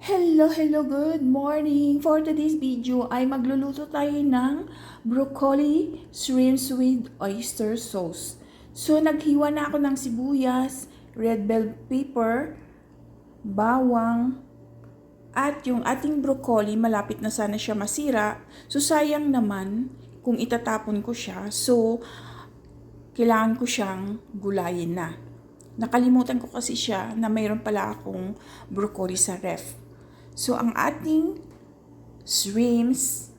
Hello, good morning! For today's video ay magluluto tayo ng broccoli shrimps with oyster sauce. So, naghiwa na ako ng sibuyas, red bell pepper, bawang, at yung ating broccoli, malapit na sana siya masira. So, sayang naman kung itatapon ko siya. So, kailangan ko siyang gulayin na. Nakalimutan ko kasi siya na mayroon pala akong broccoli sa ref. So, ang ating shrimps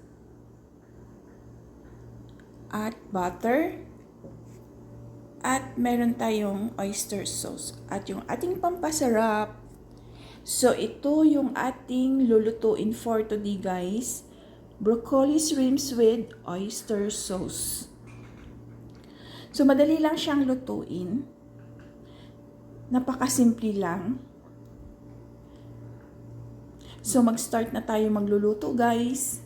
at butter at meron tayong oyster sauce at yung ating pampasarap. So, ito yung ating lulutuin for today, guys. Broccoli shrimps with oyster sauce. So, madali lang siyang lutuin. Napakasimple lang. So, mag-start na tayo magluluto, guys.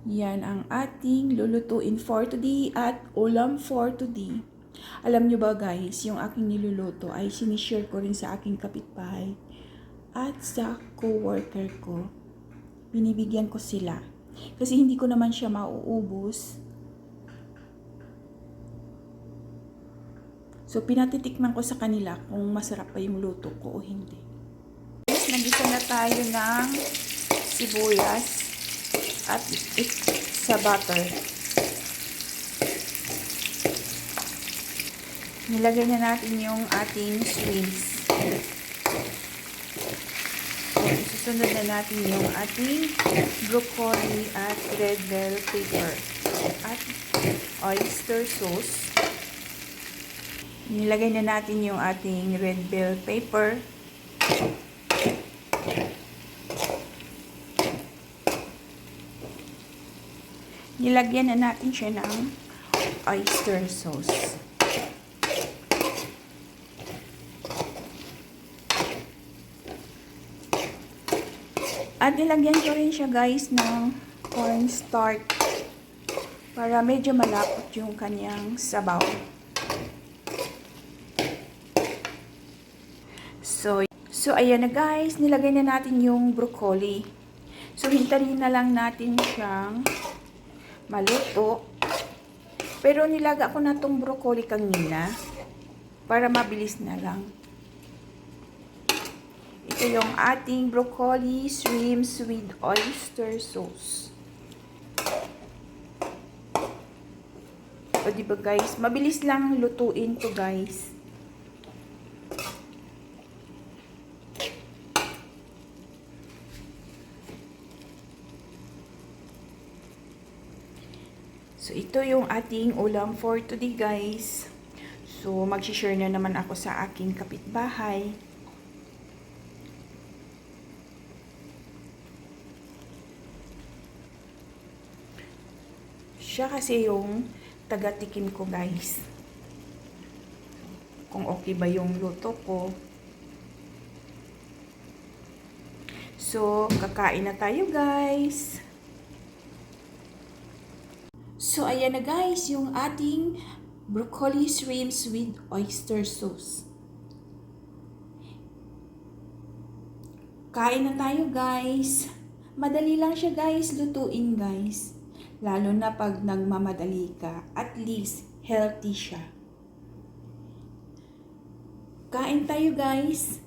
Yan ang ating lulutuin for today at ulam for today. Alam nyo ba, guys, yung aking niluluto ay sinishare ko rin sa aking kapitbahay at sa co-worker ko. Binibigyan ko sila. Kasi hindi ko naman siya mauubos. So, pinatitikman ko sa kanila kung masarap pa yung luto ko o hindi. Nagisa na tayo ng sibuyas at sa butter. Nilagay na natin yung ating shrimps. So, isusunod na natin yung ating broccoli at red bell pepper at oyster sauce. Nilagay na natin yung ating red bell pepper. Nilagyan na natin siya ng oyster sauce. At nilagyan ko rin siya, guys, ng cornstarch para medyo malapot yung kanyang sabaw. So ayan na, guys, nilagay na natin yung broccoli. So hintayin na lang natin siyang maluto. Pero nilaga ko na tong broccoli kanina para mabilis na lang. Ito yung ating broccoli shrimps with oyster sauce. O diba, guys, mabilis lang lutuin to, guys. So, ito yung ating ulam for today, guys. So, mag-share na naman ako sa aking kapitbahay. Siya kasi yung taga-tikim ko, guys. Kung okay ba yung luto ko. So, kakain na tayo, guys. So, ayan na, guys, yung ating broccoli shrimps with oyster sauce. Kain na tayo, guys. Madali lang siya, guys, lutuin, guys. Lalo na pag nagmamadali ka, at least healthy siya. Kain tayo, guys.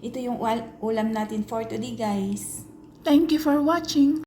Ito yung ulam natin for today, guys. Thank you for watching.